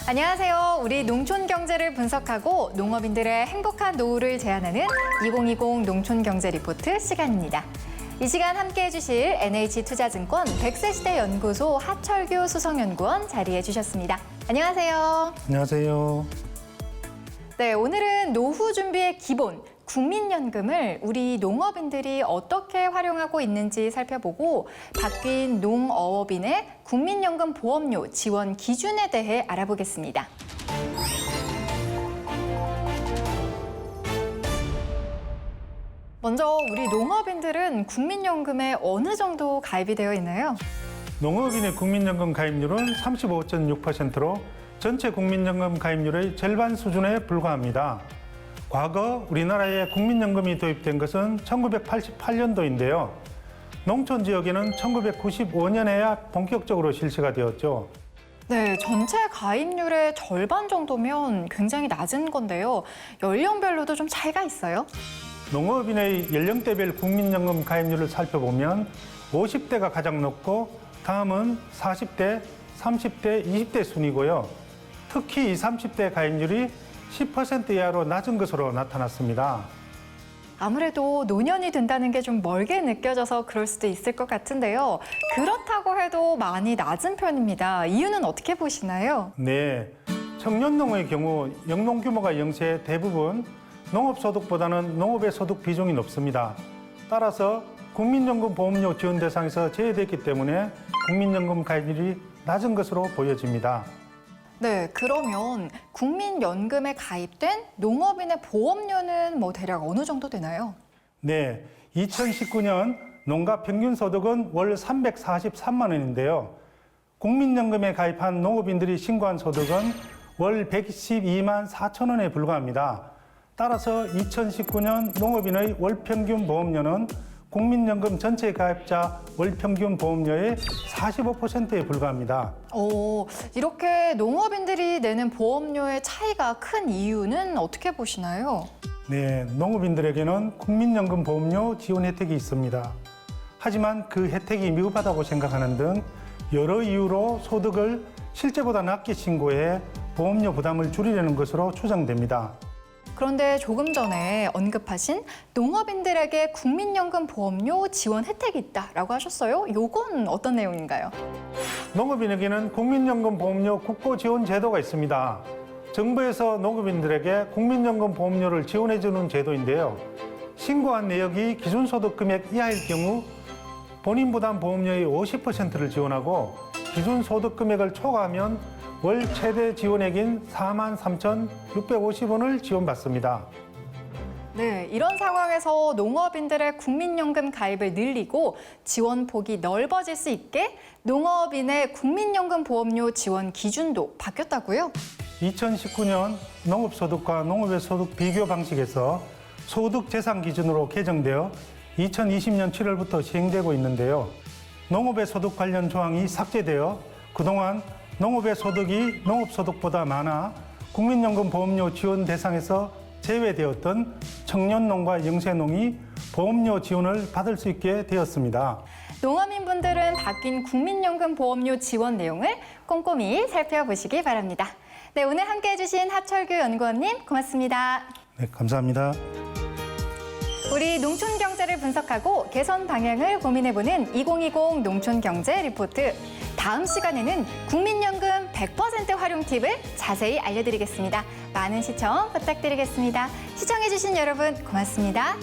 안녕하세요. 우리 농촌 경제를 분석하고 농업인들의 행복한 노후를 제안하는 2020 농촌 경제 리포트 시간입니다. 이 시간 함께해 주실 NH투자증권 100세시대 연구소 하철규 수석연구원 자리해 주셨습니다. 안녕하세요. 안녕하세요. 네, 오늘은 노후 준비의 기본, 국민연금을 우리 농업인들이 어떻게 활용하고 있는지 살펴보고 바뀐 농어업인의 국민연금 보험료 지원 기준에 대해 알아보겠습니다. 먼저 우리 농업인들은 국민연금에 어느 정도 가입이 되어 있나요? 농업인의 국민연금 가입률은 35.6%로 전체 국민연금 가입률의 절반 수준에 불과합니다. 과거 우리나라에 국민연금이 도입된 것은 1988년도인데요. 농촌 지역에는 1995년에야 본격적으로 실시가 되었죠. 네, 전체 가입률의 절반 정도면 굉장히 낮은 건데요. 연령별로도 좀 차이가 있어요? 농업인의 연령대별 국민연금 가입률을 살펴보면 50대가 가장 높고 다음은 40대, 30대, 20대 순이고요. 특히 20, 30대 가입률이 10% 이하로 낮은 것으로 나타났습니다. 아무래도 노년이 된다는 게 좀 멀게 느껴져서 그럴 수도 있을 것 같은데요. 그렇다고 해도 많이 낮은 편입니다. 이유는 어떻게 보시나요? 네, 청년농의 경우 영농 규모가 영세 대부분 농업소득보다는 농업의 소득 비중이 높습니다. 따라서 국민연금 보험료 지원 대상에서 제외됐기 때문에 국민연금 가입률이 낮은 것으로 보여집니다. 네, 그러면 국민연금에 가입된 농업인의 보험료는 대략 어느 정도 되나요? 네, 2019년 농가 평균 소득은 월 343만 원인데요. 국민연금에 가입한 농업인들이 신고한 소득은 월 112만 4천 원에 불과합니다. 따라서 2019년 농업인의 월 평균 보험료는 국민연금 전체 가입자 월 평균 보험료의 45%에 불과합니다. 이렇게 농업인들이 내는 보험료의 차이가 큰 이유는 어떻게 보시나요? 네, 농업인들에게는 국민연금 보험료 지원 혜택이 있습니다. 하지만 그 혜택이 미흡하다고 생각하는 등 여러 이유로 소득을 실제보다 낮게 신고해 보험료 부담을 줄이려는 것으로 추정됩니다. 그런데 조금 전에 언급하신 농업인들에게 국민연금 보험료 지원 혜택이 있다라고 하셨어요. 요건 어떤 내용인가요? 농업인에게는 국민연금 보험료 국고 지원 제도가 있습니다. 정부에서 농업인들에게 국민연금 보험료를 지원해주는 제도인데요. 신고한 내역이 기준소득 금액 이하일 경우 본인 부담 보험료의 50%를 지원하고 기준소득 금액을 초과하면 월 최대 지원액인 43,650원을 지원받습니다. 네, 이런 상황에서 농업인들의 국민연금 가입을 늘리고 지원 폭이 넓어질 수 있게 농업인의 국민연금 보험료 지원 기준도 바뀌었다고요? 2019년 농업소득과 농업의 소득 비교 방식에서 소득 재산 기준으로 개정되어 2020년 7월부터 시행되고 있는데요. 농업의 소득 관련 조항이 삭제되어 그동안 농업의 소득이 농업소득보다 많아 국민연금 보험료 지원 대상에서 제외되었던 청년농과 영세농이 보험료 지원을 받을 수 있게 되었습니다. 농업인분들은 바뀐 국민연금 보험료 지원 내용을 꼼꼼히 살펴보시기 바랍니다. 네, 오늘 함께해 주신 하철규 연구원님 고맙습니다. 네, 감사합니다. 우리 농촌 경제를 분석하고 개선 방향을 고민해보는 2020 농촌 경제 리포트. 다음 시간에는 국민연금 100% 활용 팁을 자세히 알려드리겠습니다. 많은 시청 부탁드리겠습니다. 시청해주신 여러분 고맙습니다.